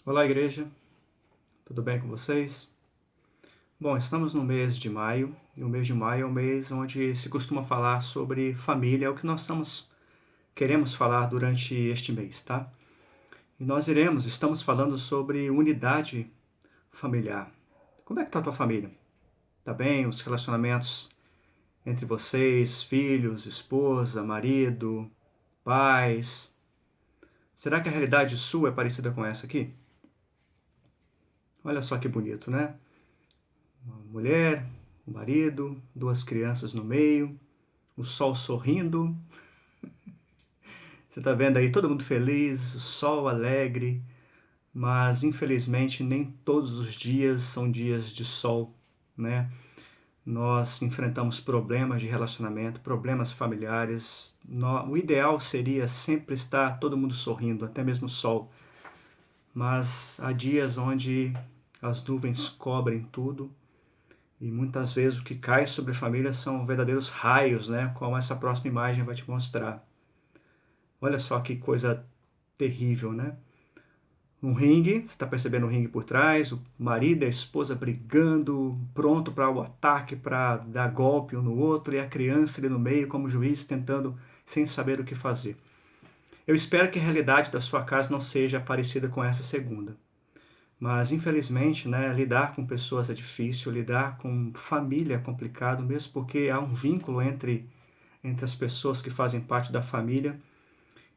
Olá, igreja, tudo bem com vocês? Bom, estamos no mês de maio, e o mês de maio é o mês onde se costuma falar sobre família, é o que nós queremos falar durante este mês, tá? E nós estamos falando sobre unidade familiar. Como é que está a tua família? Tá bem? Os relacionamentos entre vocês, filhos, esposa, marido, pais? Será que a realidade sua é parecida com essa aqui? Olha só que bonito, né? Uma mulher, um marido, duas crianças no meio, o sol sorrindo. Você está vendo aí todo mundo feliz, o sol alegre, mas infelizmente nem todos os dias são dias de sol, né? Nós enfrentamos problemas de relacionamento, problemas familiares. O ideal seria sempre estar todo mundo sorrindo, até mesmo o sol. Mas há dias onde as nuvens cobrem tudo. E muitas vezes o que cai sobre a família são verdadeiros raios, né? Como essa próxima imagem vai te mostrar. Olha só que coisa terrível, né? Um ringue, você está percebendo o ringue por trás, o marido e a esposa brigando, pronto para o ataque, para dar golpe um no outro, e a criança ali no meio como juiz tentando, sem saber o que fazer. Eu espero que a realidade da sua casa não seja parecida com essa segunda. Mas, infelizmente, né, lidar com pessoas é difícil, lidar com família é complicado, mesmo porque há um vínculo entre as pessoas que fazem parte da família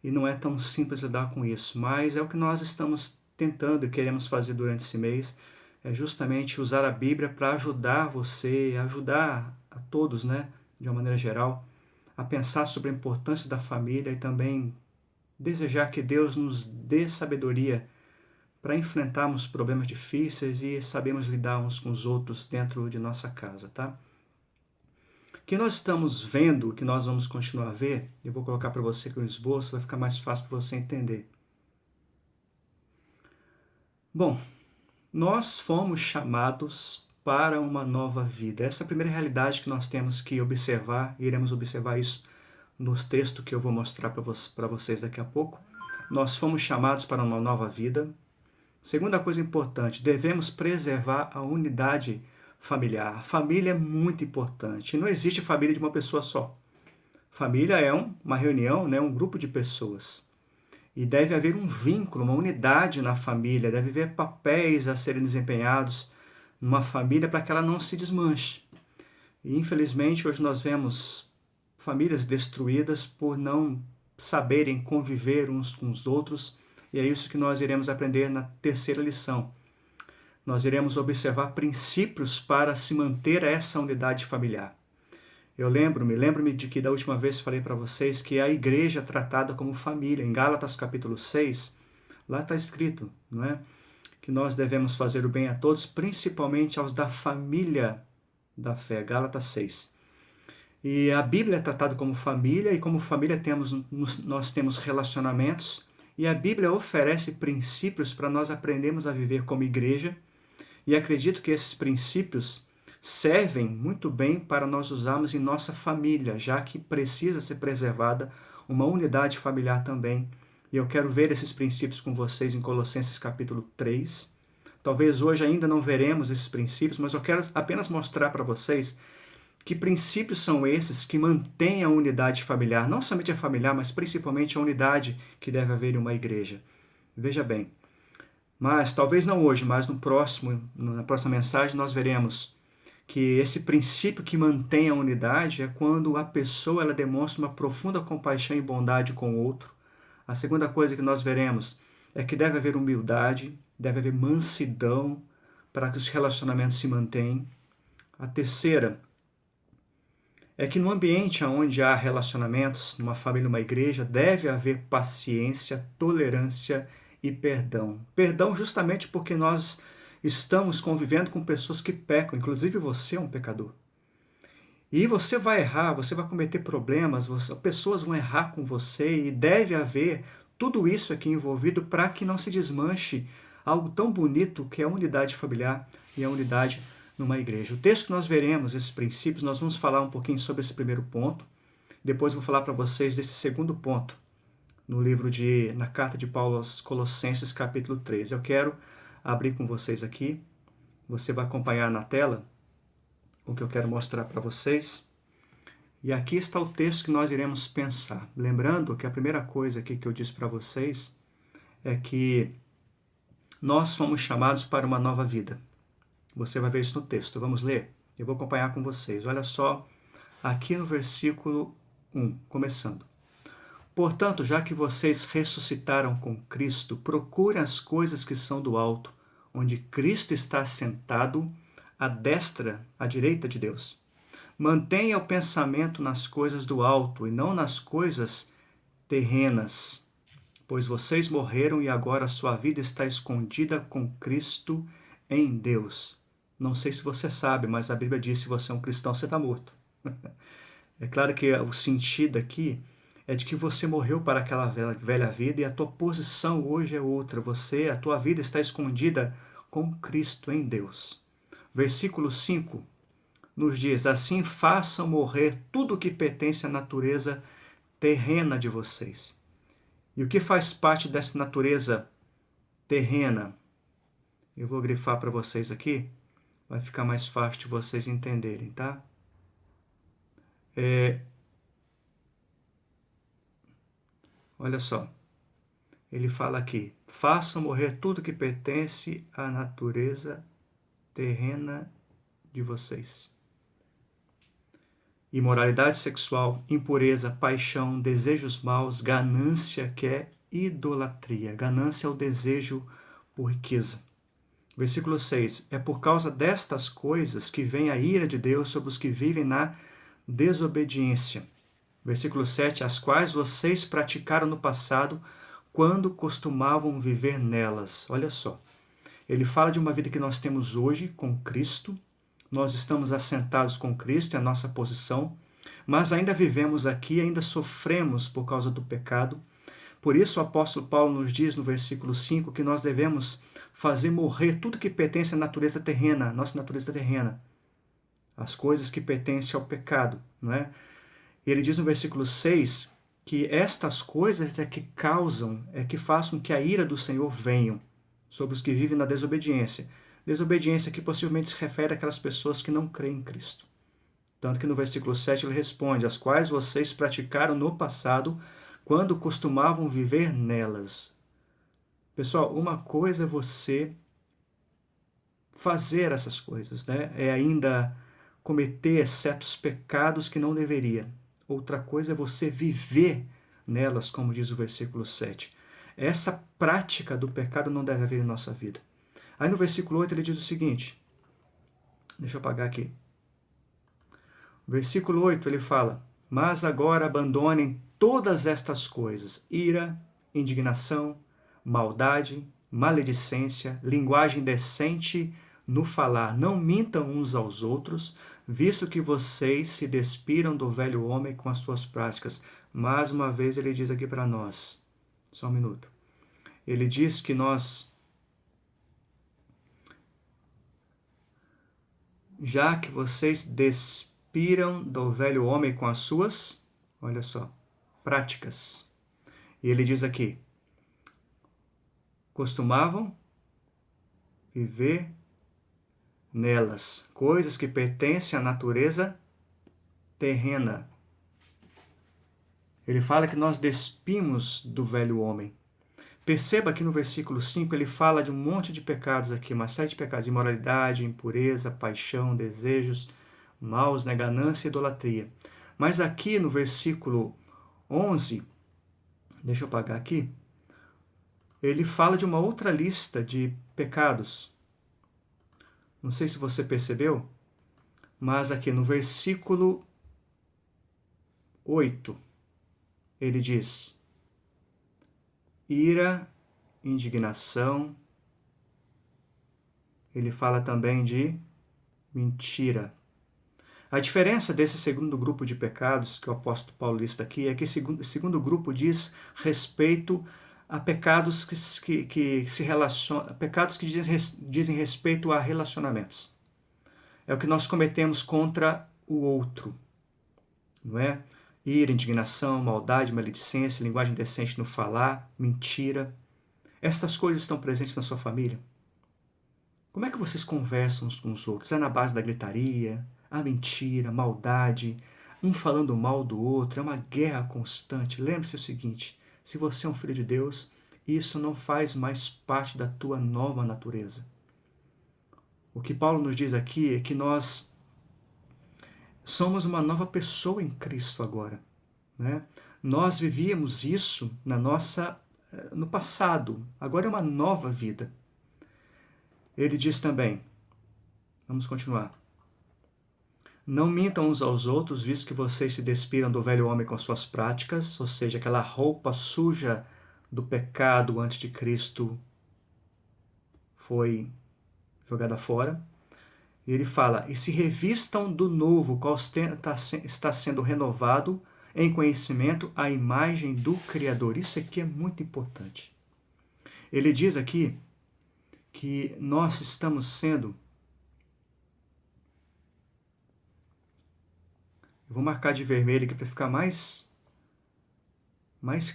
e não é tão simples lidar com isso. Mas é o que nós estamos tentando e queremos fazer durante esse mês, é justamente usar a Bíblia para ajudar você, ajudar a todos, né, de uma maneira geral, a pensar sobre a importância da família e também desejar que Deus nos dê sabedoria para enfrentarmos problemas difíceis e sabermos lidar uns com os outros dentro de nossa casa, tá? O que nós estamos vendo, o que nós vamos continuar a ver, eu vou colocar para você aqui um esboço, vai ficar mais fácil para você entender. Bom, nós fomos chamados para uma nova vida. Essa é a primeira realidade que nós temos que observar, e iremos observar isso nos textos que eu vou mostrar para vocês daqui a pouco. Nós fomos chamados para uma nova vida. Segunda coisa importante, devemos preservar a unidade familiar. A família é muito importante. Não existe família de uma pessoa só. Família é uma reunião, né, um grupo de pessoas. E deve haver um vínculo, uma unidade na família, deve haver papéis a serem desempenhados numa família para que ela não se desmanche. E infelizmente hoje nós vemos famílias destruídas por não saberem conviver uns com os outros. E é isso que nós iremos aprender na terceira lição. Nós iremos observar princípios para se manter essa unidade familiar. Lembro-me de que da última vez falei para vocês que a igreja é tratada como família. Em Gálatas capítulo 6, lá está escrito, não é? Que nós devemos fazer o bem a todos, principalmente aos da família da fé. Gálatas 6. E a Bíblia é tratada como família, e como família nós temos relacionamentos, e a Bíblia oferece princípios para nós aprendermos a viver como igreja, e acredito que esses princípios servem muito bem para nós usarmos em nossa família, já que precisa ser preservada uma unidade familiar também. E eu quero ver esses princípios com vocês em Colossenses capítulo 3. Talvez hoje ainda não veremos esses princípios, mas eu quero apenas mostrar para vocês que princípios são esses que mantêm a unidade familiar, não somente a familiar, mas principalmente a unidade que deve haver em uma igreja. Veja bem, mas talvez não hoje, mas na próxima mensagem nós veremos que esse princípio que mantém a unidade é quando a pessoa ela demonstra uma profunda compaixão e bondade com o outro. A segunda coisa que nós veremos é que deve haver humildade, deve haver mansidão para que os relacionamentos se mantenham. A terceira é que no ambiente onde há relacionamentos, numa família, numa igreja, deve haver paciência, tolerância e perdão. Perdão justamente porque nós estamos convivendo com pessoas que pecam, inclusive você é um pecador. E você vai errar, você vai cometer problemas, pessoas vão errar com você e deve haver tudo isso aqui envolvido para que não se desmanche algo tão bonito que é a unidade familiar e a unidade numa igreja. O texto que nós veremos, esses princípios, nós vamos falar um pouquinho sobre esse primeiro ponto. Depois vou falar para vocês desse segundo ponto, na carta de Paulo aos Colossenses, capítulo 3. Eu quero abrir com vocês aqui. Você vai acompanhar na tela o que eu quero mostrar para vocês. E aqui está o texto que nós iremos pensar. Lembrando que a primeira coisa aqui que eu disse para vocês é que nós fomos chamados para uma nova vida. Você vai ver isso no texto. Vamos ler? Eu vou acompanhar com vocês. Olha só, aqui no versículo 1, começando. Portanto, já que vocês ressuscitaram com Cristo, procurem as coisas que são do alto, onde Cristo está sentado à destra, à direita de Deus. Mantenha o pensamento nas coisas do alto e não nas coisas terrenas, pois vocês morreram e agora a sua vida está escondida com Cristo em Deus. Não sei se você sabe, mas a Bíblia diz que se você é um cristão, você está morto. É claro que o sentido aqui é de que você morreu para aquela velha vida e a tua posição hoje é outra. A tua vida está escondida com Cristo em Deus. Versículo 5 nos diz, assim façam morrer tudo o que pertence à natureza terrena de vocês. E o que faz parte dessa natureza terrena? Eu vou grifar para vocês aqui, vai ficar mais fácil de vocês entenderem, tá? Olha só, ele fala aqui, façam morrer tudo que pertence à natureza terrena de vocês. Imoralidade sexual, impureza, paixão, desejos maus, ganância, que é idolatria. Ganância é o desejo por riqueza. Versículo 6, é por causa destas coisas que vem a ira de Deus sobre os que vivem na desobediência. Versículo 7, as quais vocês praticaram no passado, quando costumavam viver nelas. Olha só, ele fala de uma vida que nós temos hoje com Cristo, nós estamos assentados com Cristo, é a nossa posição, mas ainda vivemos aqui, ainda sofremos por causa do pecado. Por isso o apóstolo Paulo nos diz no versículo 5 que nós devemos fazer morrer tudo que pertence à natureza terrena, nossa natureza terrena, as coisas que pertencem ao pecado, não é? Ele diz no versículo 6 que estas coisas é que façam que a ira do Senhor venha sobre os que vivem na desobediência. Desobediência que possivelmente se refere àquelas pessoas que não creem em Cristo. Tanto que no versículo 7 ele responde, as quais vocês praticaram no passado, quando costumavam viver nelas. Pessoal, uma coisa é você fazer essas coisas, né? É ainda cometer certos pecados que não deveria. Outra coisa é você viver nelas, como diz o versículo 7. Essa prática do pecado não deve haver em nossa vida. Aí no versículo 8 ele diz o seguinte, deixa eu apagar aqui. Versículo 8 ele fala, mas agora abandonem todas estas coisas, ira, indignação, maldade, maledicência, linguagem decente no falar. Não mintam uns aos outros, visto que vocês se despiram do velho homem com as suas práticas. Mais uma vez ele diz aqui para nós, só um minuto, ele diz que nós, já que vocês despiram do velho homem com as suas, olha só, práticas. E ele diz aqui, costumavam viver nelas, coisas que pertencem à natureza terrena. Ele fala que nós despimos do velho homem. Perceba que no versículo 5 ele fala de um monte de pecados aqui, uma série de pecados, imoralidade, impureza, paixão, desejos maus, ganância e idolatria. Mas aqui no versículo 11, deixa eu apagar aqui, ele fala de uma outra lista de pecados. Não sei se você percebeu, mas aqui no versículo 8, ele diz, ira, indignação, ele fala também de mentira. A diferença desse segundo grupo de pecados que o apóstolo Paulo lista aqui é que esse segundo grupo diz respeito a pecados que se relacionam, pecados que dizem respeito a relacionamentos. É o que nós cometemos contra o outro, não é? ira, indignação, maldade, maledicência, linguagem indecente no falar, mentira. Estas coisas estão presentes na sua família? Como é que vocês conversam uns com os outros? É na base da gritaria, a mentira, maldade, um falando mal do outro, é uma guerra constante. Lembre-se o seguinte, se você é um filho de Deus, isso não faz mais parte da tua nova natureza. O que Paulo nos diz aqui é que nós somos uma nova pessoa em Cristo agora, né? Nós vivíamos isso no passado, agora é uma nova vida. Ele diz também, vamos continuar, não mintam uns aos outros, visto que vocês se despiram do velho homem com suas práticas, ou seja, aquela roupa suja do pecado antes de Cristo foi jogada fora. E ele fala, e se revistam do novo, qual está sendo renovado em conhecimento à imagem do Criador. Isso aqui é muito importante. Ele diz aqui que nós estamos sendo... Eu vou marcar de vermelho aqui para ficar mais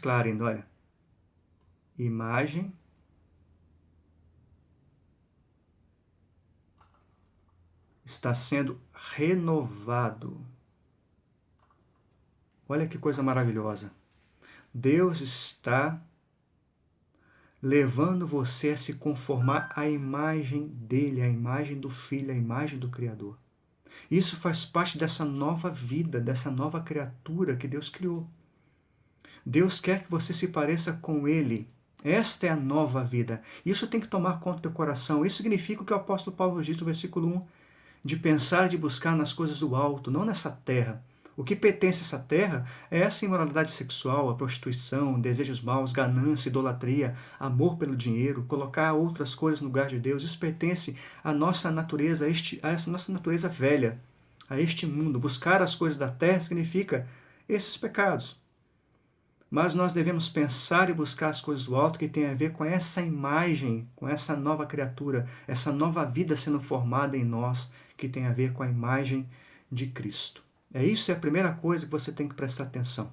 claro ainda, olha. Imagem está sendo renovado. Olha que coisa maravilhosa. Deus está levando você a se conformar à imagem dele, à imagem do Filho, à imagem do Criador. Isso faz parte dessa nova vida, dessa nova criatura que Deus criou. Deus quer que você se pareça com Ele. Esta é a nova vida. Isso tem que tomar conta do teu coração. Isso significa o que o apóstolo Paulo diz no versículo 1, de pensar e de buscar nas coisas do alto, não nessa terra. O que pertence a essa terra é essa imoralidade sexual, a prostituição, desejos maus, ganância, idolatria, amor pelo dinheiro, colocar outras coisas no lugar de Deus. Isso pertence à nossa natureza, a essa nossa natureza velha, a este mundo. Buscar as coisas da terra significa esses pecados. Mas nós devemos pensar e buscar as coisas do alto que tem a ver com essa imagem, com essa nova criatura, essa nova vida sendo formada em nós, que tem a ver com a imagem de Cristo. Isso é a primeira coisa que você tem que prestar atenção.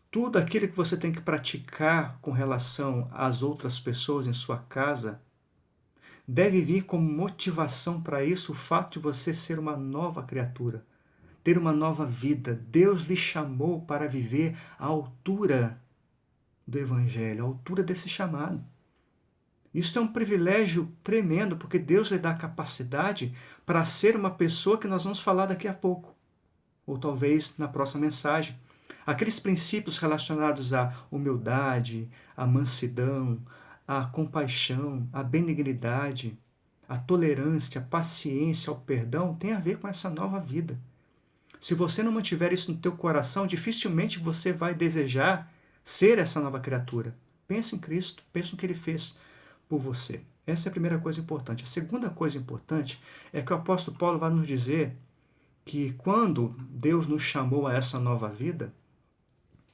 Tudo aquilo que você tem que praticar com relação às outras pessoas em sua casa deve vir como motivação para isso o fato de você ser uma nova criatura, ter uma nova vida. Deus lhe chamou para viver à altura do Evangelho, à altura desse chamado. Isso é um privilégio tremendo, porque Deus lhe dá capacidade para ser uma pessoa que nós vamos falar daqui a pouco, ou talvez na próxima mensagem. Aqueles princípios relacionados à humildade, à mansidão, à compaixão, à benignidade, à tolerância, à paciência, ao perdão, tem a ver com essa nova vida. Se você não mantiver isso no teu coração, dificilmente você vai desejar ser essa nova criatura. Pense em Cristo, pense no que Ele fez por você. Essa é a primeira coisa importante. A segunda coisa importante é que o apóstolo Paulo vai nos dizer que quando Deus nos chamou a essa nova vida,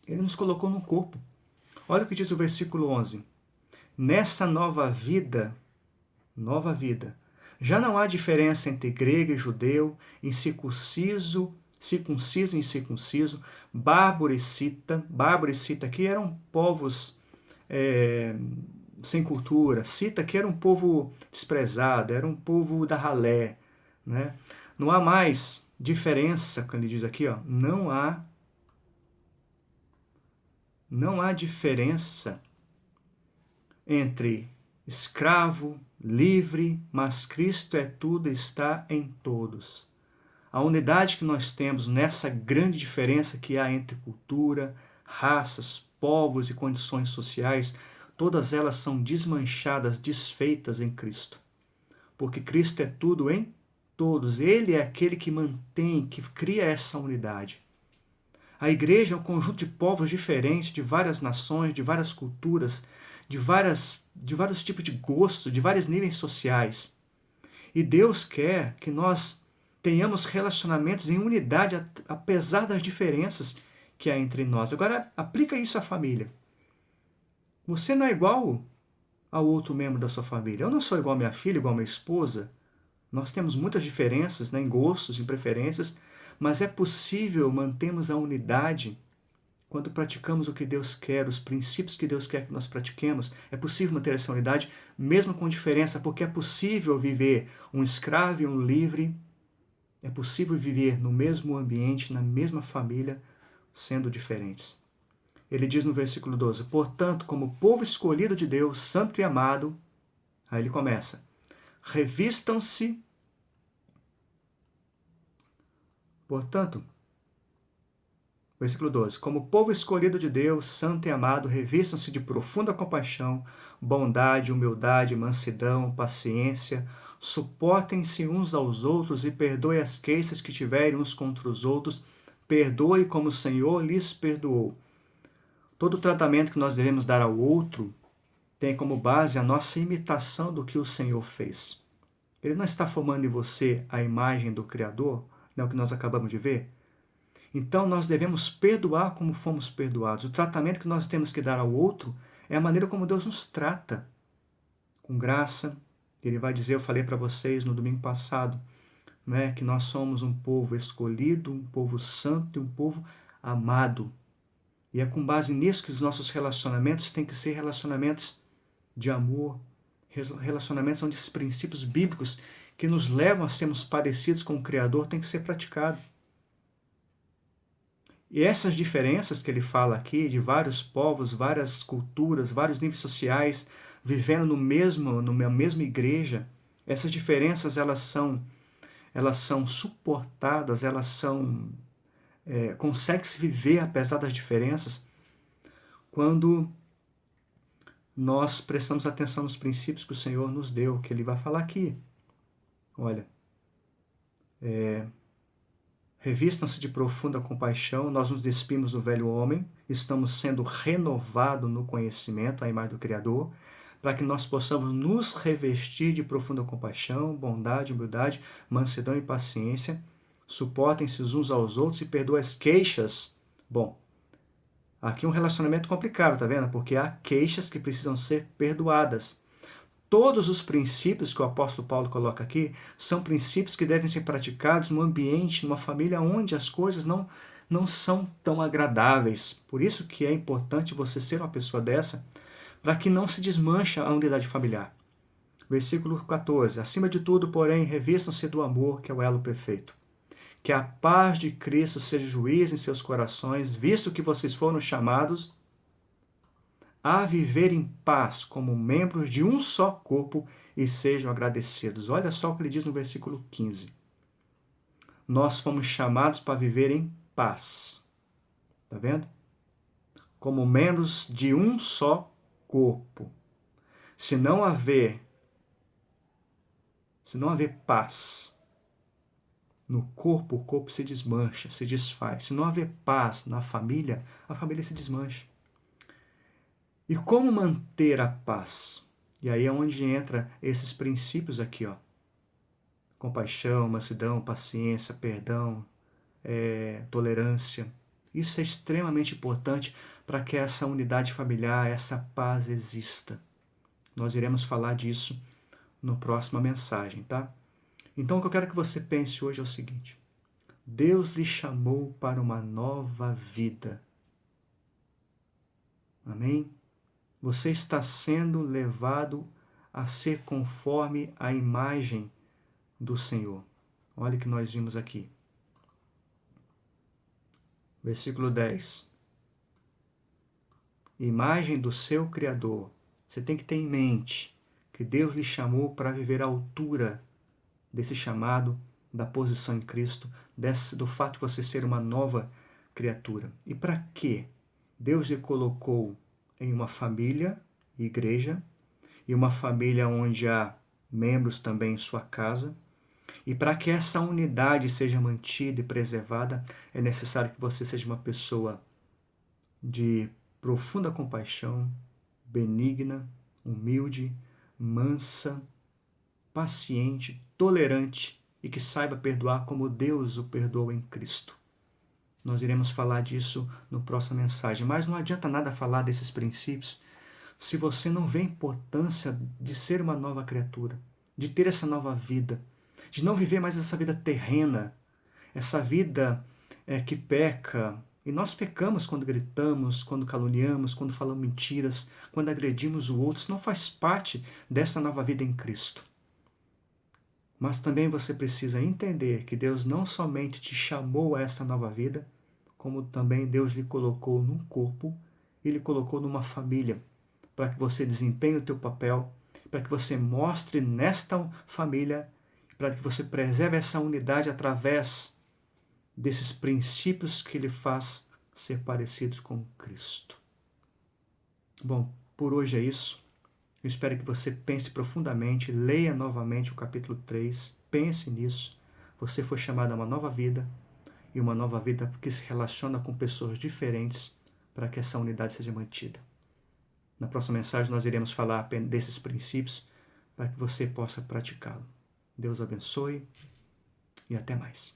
Ele nos colocou no corpo. Olha o que diz o versículo 11. Nessa nova vida, já não há diferença entre grego e judeu, circunciso e incircunciso, bárbaro e cita. Bárbaro e cita aqui eram povos sem cultura. Cita aqui era um povo desprezado, era um povo da ralé, né? Não há mais diferença, quando ele diz aqui, ó, não há diferença entre escravo, livre, mas Cristo é tudo e está em todos. A unidade que nós temos nessa grande diferença que há entre cultura, raças, povos e condições sociais, todas elas são desmanchadas, desfeitas em Cristo. Porque Cristo é tudo em todos. Ele é aquele que mantém, que cria essa unidade. A igreja é um conjunto de povos diferentes, de várias nações, de várias culturas, de vários tipos de gostos, de vários níveis sociais. E Deus quer que nós tenhamos relacionamentos em unidade, apesar das diferenças que há entre nós. Agora, aplica isso à família. Você não é igual ao outro membro da sua família. Eu não sou igual à minha filha, igual à minha esposa. Nós temos muitas diferenças, né, em gostos, em preferências, Mas é possível mantermos a unidade quando praticamos o que Deus quer, os princípios que Deus quer que nós pratiquemos. É possível manter essa unidade, mesmo com diferença, porque é possível viver um escravo e um livre. É possível viver no mesmo ambiente, na mesma família, sendo diferentes. Ele diz no versículo 12: portanto, como povo escolhido de Deus, santo e amado, aí ele começa, revistam-se, portanto, versículo 12, como povo escolhido de Deus, santo e amado, revistam-se de profunda compaixão, bondade, humildade, mansidão, paciência, suportem-se uns aos outros e perdoem as queixas que tiverem uns contra os outros, perdoe como o Senhor lhes perdoou. Todo o tratamento que nós devemos dar ao outro tem como base a nossa imitação do que o Senhor fez. Ele não está formando em você a imagem do Criador, não é o que nós acabamos de ver? Então nós devemos perdoar como fomos perdoados. O tratamento que nós temos que dar ao outro é a maneira como Deus nos trata, com graça. Ele vai dizer, eu falei para vocês no domingo passado, né, que nós somos um povo escolhido, um povo santo e um povo amado. E é com base nisso que os nossos relacionamentos têm que ser relacionamentos de amor, relacionamentos onde esses princípios bíblicos que nos levam a sermos parecidos com o Criador têm que ser praticados. E essas diferenças que ele fala aqui, de vários povos, várias culturas, vários níveis sociais, vivendo numa mesma igreja, essas diferenças elas são suportadas, consegue-se viver apesar das diferenças quando nós prestamos atenção nos princípios que o Senhor nos deu, que ele vai falar aqui. Olha, revistam-se de profunda compaixão, nós nos despimos do velho homem, estamos sendo renovados no conhecimento, a imagem do Criador, para que nós possamos nos revestir de profunda compaixão, bondade, humildade, mansidão e paciência, suportem-se uns aos outros e perdoem as queixas. Bom, aqui é um relacionamento complicado, tá vendo? Porque há queixas que precisam ser perdoadas. Todos os princípios que o apóstolo Paulo coloca aqui são princípios que devem ser praticados num ambiente, numa família onde as coisas não são tão agradáveis. Por isso que é importante você ser uma pessoa dessa, para que não se desmanche a unidade familiar. Versículo 14. Acima de tudo, porém, revistam-se do amor, que é o elo perfeito. Que a paz de Cristo seja juiz em seus corações, visto que vocês foram chamados a viver em paz como membros de um só corpo e sejam agradecidos. Olha só o que ele diz no versículo 15. Nós fomos chamados para viver em paz. Está vendo? Como membros de um só corpo. Se não haver paz no corpo, o corpo se desmancha, se desfaz. Se não haver paz na família, a família se desmancha. E como manter a paz? E aí é onde entra esses princípios aqui, ó. Compaixão, mansidão, paciência, perdão, tolerância. Isso é extremamente importante para que essa unidade familiar, essa paz exista. Nós iremos falar disso na próxima mensagem, tá? Então o que eu quero que você pense hoje é o seguinte: Deus lhe chamou para uma nova vida. Amém? Você está sendo levado a ser conforme a imagem do Senhor. Olha o que nós vimos aqui. Versículo 10. Imagem do seu Criador. Você tem que ter em mente que Deus lhe chamou para viver à altura desse chamado, da posição em Cristo, do fato de você ser uma nova criatura. E para quê? Deus lhe colocou em uma família, igreja, e uma família onde há membros também em sua casa. E para que essa unidade seja mantida e preservada, é necessário que você seja uma pessoa de profunda compaixão, benigna, humilde, mansa, paciente, tolerante e que saiba perdoar como Deus o perdoa em Cristo. Nós iremos falar disso na próxima mensagem, mas não adianta nada falar desses princípios se você não vê a importância de ser uma nova criatura, de ter essa nova vida, de não viver mais essa vida terrena, essa vida que peca. E nós pecamos quando gritamos, quando caluniamos, quando falamos mentiras, quando agredimos o outro. Isso não faz parte dessa nova vida em Cristo. Mas também você precisa entender que Deus não somente te chamou a essa nova vida, como também Deus lhe colocou num corpo e lhe colocou numa família, para que você desempenhe o teu papel, para que você mostre nesta família, para que você preserve essa unidade através desses princípios que lhe faz ser parecido com Cristo. Bom, por hoje é isso. Eu espero que você pense profundamente, leia novamente o capítulo 3, pense nisso. Você foi chamado a uma nova vida, e uma nova vida que se relaciona com pessoas diferentes para que essa unidade seja mantida. Na próxima mensagem nós iremos falar desses princípios para que você possa praticá-lo. Deus abençoe e até mais.